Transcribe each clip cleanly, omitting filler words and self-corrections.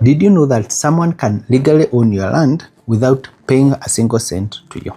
Did you know that someone can legally own your land without paying a single cent to you?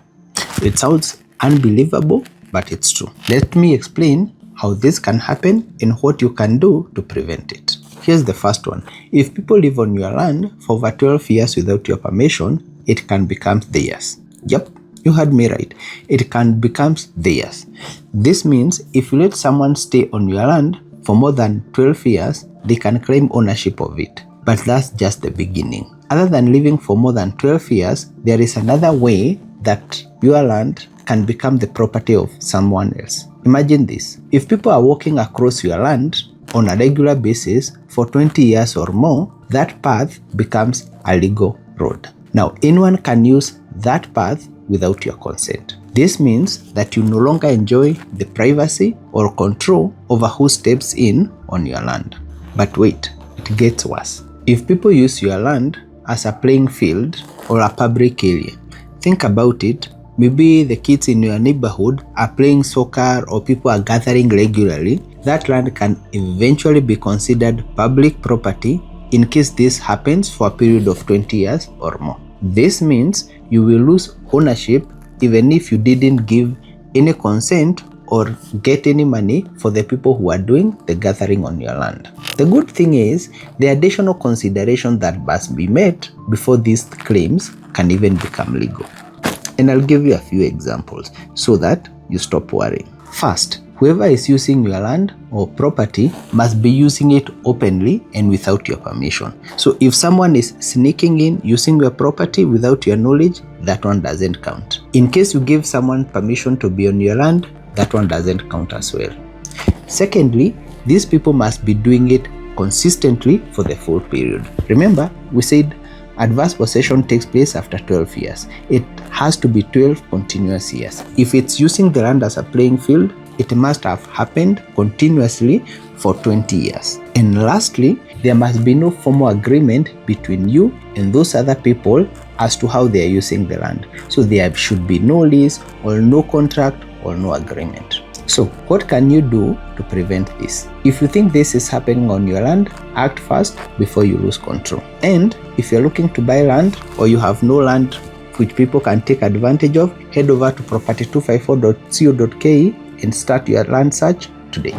It sounds unbelievable, but it's true. Let me explain how this can happen and what you can do to prevent it. Here's the first one. If people live on your land for over 12 years without your permission, it can become theirs. Yep, you heard me right. It can become theirs. This means if you let someone stay on your land for more than 12 years, they can claim ownership of it. But that's just the beginning. Other than living for more than 12 years, there is another way that your land can become the property of someone else. Imagine this. If people are walking across your land on a regular basis for 20 years or more, that path becomes a legal road. Now, anyone can use that path without your consent. This means that you no longer enjoy the privacy or control over who steps in on your land. But wait, it gets worse. If people use your land as a playing field or a public area, think about it. Maybe the kids in your neighborhood are playing soccer or people are gathering regularly. That land can eventually be considered public property in case this happens for a period of 20 years or more. This means you will lose ownership even if you didn't give any consent or get any money for the people who are doing the gathering on your land. The good thing is the additional consideration that must be met before these claims can even become legal. And I'll give you a few examples so that you stop worrying. First, whoever is using your land or property must be using it openly and without your permission. So if someone is sneaking in using your property without your knowledge, that one doesn't count. In case you give someone permission to be on your land, that one doesn't count as well. Secondly, these people must be doing it consistently for the full period. Remember, we said adverse possession takes place after 12 years. It has to be 12 continuous years. If it's using the land as a playing field, it must have happened continuously for 20 years. And lastly, there must be no formal agreement between you and those other people as to how they are using the land. So there should be no lease or no contract or no agreement. So what can you do to prevent this? If you think this is happening on your land, act fast before you lose control. And if you're looking to buy land or you have no land which people can take advantage of, head over to property254.co.ke and start your land search today.